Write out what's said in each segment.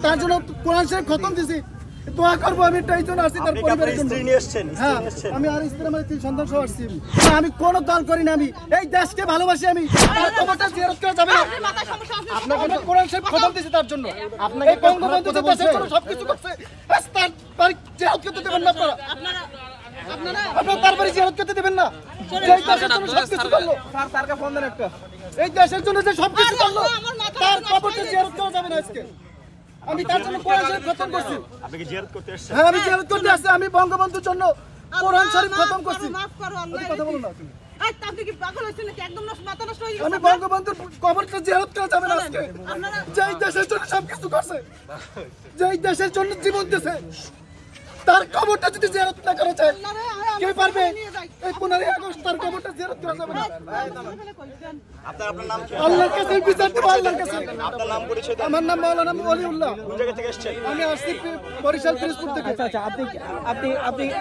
তার জন্য কোরআন শরীফ খতম দিছি, দোয়া করবো আমি এটাই জন্য আসছি তার পরিবারের জন্য। হ্যাঁ, আমি আর স্ত্রী আমার 3 সন্তান সহ আসছি। আমি কোনো দল করি না, আমি এই দেশকে ভালোবাসি। আমি তার কবরটা জিয়ারত করা যাবে না। আপনাকে কোরআন শরীফ খতম দিছি তার জন্য। আপনাকে বঙ্গবন্ধু যে দেশের জন্য সবকিছু করছে, তার বাড়ি জিয়ারত করতে দেবেন না আপনারা। আপনারা তার বাড়ি জিয়ারত করতে দেবেন না। এই দেশের জন্য সবকিছু করলো, স্যারকে ফোন দেন একটা। এই দেশের জন্য যে সবকিছু করলো, তার কবরটা জিয়ারত করা যাবে না আজকে। আমি তার জন্য কোরআন শরীফ খতম করছি। আপনি কি জিয়ারত করতে আসছেন? হ্যাঁ, আমি জিয়ারত করতে আসছি। আমি বঙ্গবন্ধুর জন্য কোরআন শরীফ খতম করছি। মাফ করো আল্লাহ, কথা বলুন না তুমি। আপনি কি পাগল হইছেন নাকি? একদম মাথা নষ্ট হয়ে গেছে। আমি বঙ্গবন্ধুর কবরটা জিয়ারত করা যাবে না আজকে। যেই দেশের জন্য সবকিছু করছে, যেই দেশের জন্য জীবন দিয়েছে, তার কবরটা যদি জিয়ারত না করা যায়, কে পারবে? এই 15 আগস্ট তার কবরটা জিয়ারত করা যাবে না। আপনার নাম কি? আল্লাহর কাছে বিচার দেব, আল্লাহর কাছে। আপনার নাম পরিচয় দেন। আমার নাম মাওলানা ওলিউল্লাহ। কোন জায়গা থেকে এসেছেন? আমি আসছি বরিশাল পিরোজপুর থেকে। আচ্ছা আচ্ছা,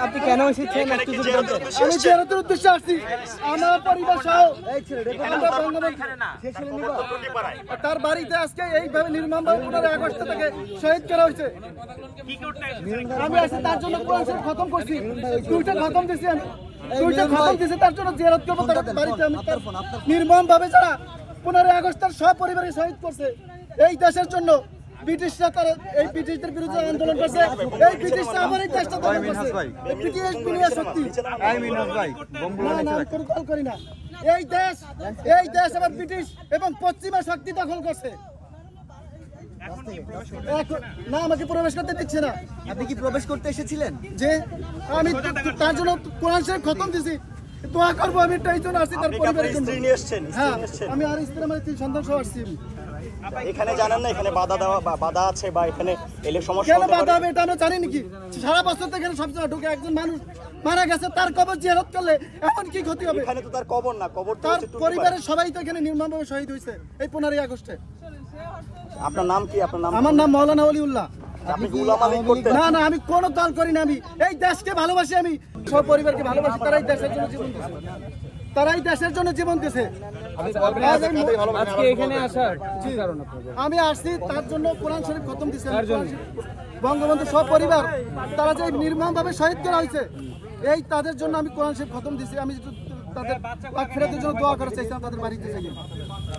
আপনি কেন এসেছেন একটু যদি বলতেন? আমি জিয়ারতের উদ্দেশ্যে আসছি, আমার পরিবার সহ। এই ছেলে আমরা বঙ্গবন্ধু সে ছেলে নিব তার বাড়িতে আজকে এইভাবে নির্মমভাবে 15 আগস্ট থেকে শহীদ করা হয়েছে। কি করতে এসেছেন? আমি আসছি তার জন্য কোরআন শরীফ খতম করছি, 2টা খতম দিছি। আমি 2টা খতম দিছি তার জন্য জিয়ারত করব তার বাড়িতে। আমি নির্মমভাবে যারা 15 আগস্ট তার সব পরিবারে শহীদ করছে, এই দেশের জন্য ব্রিটিশরা তার এই ব্রিটিশদের বিরুদ্ধে আন্দোলন করছে। এই ব্রিটিশরা আমার এই দেশটা দখল করছে। এই ব্রিটিশ দুনিয়া শক্তি। এই মিনাস ভাই না কোনো কল করি না। এই দেশ আবার ব্রিটিশ এবং পশ্চিমা শক্তি দখল করছে। না, আমাকে প্রবেশ করতে দিচ্ছে না। আপনি কি প্রবেশ করতে এসেছিলেন? যে আমি তার জন্য কোরআন শরীফ খতম দিছি, দোয়া করবো আমি এটাই জন্য আসছি তার পরিবারের জন্য। হ্যাঁ, আমি আর স্ত্রী আমার 3 সন্তান সহ আসছি। এখানে জানেন না এখানে বাধা আছে বা এখানে এলে সমস্যা কেন বাধা হবে এটা আমরা জানি নাকি? সারা বছর তো এখানে সবসময় ঢুকে একজন মানুষ মারা গেছে, তার কবর জিয়ারত করলে এখন কি ক্ষতি হবে? এখানে তো তার কবর না, কবর তো তার পরিবারের সবাই তো এখানে নির্মমভাবে শহীদ হয়েছে এই 15 আগস্টে। আপনার নাম কি? আপনার নাম? আমার নাম মাওলানা ওলিউল্লাহ। আপনি কি উলামা লীগ করতেন? না না, আমি কোনো দল করি না। আমি এই দেশকে ভালোবাসি, আমি সব পরিবারকে ভালোবাসি। তারাই দেশের জন্য জীবন দিয়েছে, তারাই দেশের জন্য জীবন দিয়েছে। আজকে এখানে আসার কি কারণ আপনাদের? আমি আসছি তার জন্য কোরআন শরীফ খতম দিয়েছি। বঙ্গবন্ধু সব পরিবার তারা যে নির্মমভাবে শহীদ করা হয়েছে, এই তাদের জন্য আমি কোরআন শরীফ খতম দিয়েছি। আমি তাদের ফেরাতের জন্য দোয়া করা চাইছিলাম তাদের বাড়িতে যাই।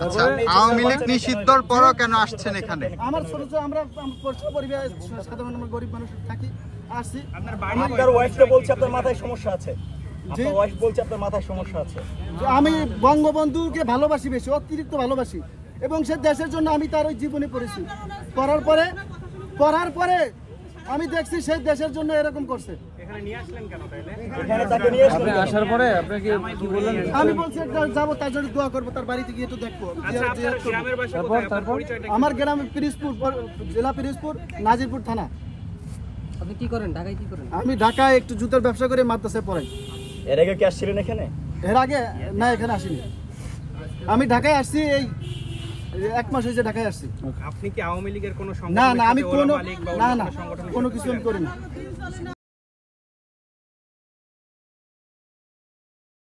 আচ্ছা, আওয়ামী লীগ নিষিদ্ধর পরও কেন আসছেন এখানে? আমার ছোট আমরা পরিবার সাধারণ গরিব মানুষ থাকি, আসছি। আপনার ওয়াইফটা বলছে আপনার মাথায় সমস্যা আছে। আপনার ওয়াইফ বলছে আপনার মাথায় সমস্যা আছে। আমি বঙ্গবন্ধুকে ভালোবাসি, বেশি অতিরিক্ত ভালোবাসি, এবং সে দেশের জন্য আমি তার ওই জীবনে পড়েছি। পড়ার পরে আমি দেখছি সেই দেশের জন্য এরকম করছে। এখানে নিয়ে আসলেন কেন তাইলে? এখানে তাকে নিয়ে আসলেন? আপনি আসার পরে আপনি কি বললেন? আমি বলছি যাবো তার জন্য দোয়া করবো, তার বাড়িতে গিয়ে তো দেখবো। আমার গ্রাম পিরোজপুর, জেলা পিরোজপুর, নাজিরপুর থানা। আপনি কি করেন ঢাকায়? কি করেন? আমি ঢাকায় একটু জুতার ব্যবসা করে মাদ্রাসায় পড়াই। এর আগে কি আসছিলেন এখানে? এর আগে না, এখানে আসিনি। আমি ঢাকায় আসছি, এই 1 মাস হয়েছে ঢাকায় আসছি। আপনি কি আওয়ামী লীগের কোনো না না, আমি কোনো কিছু আমি করি না।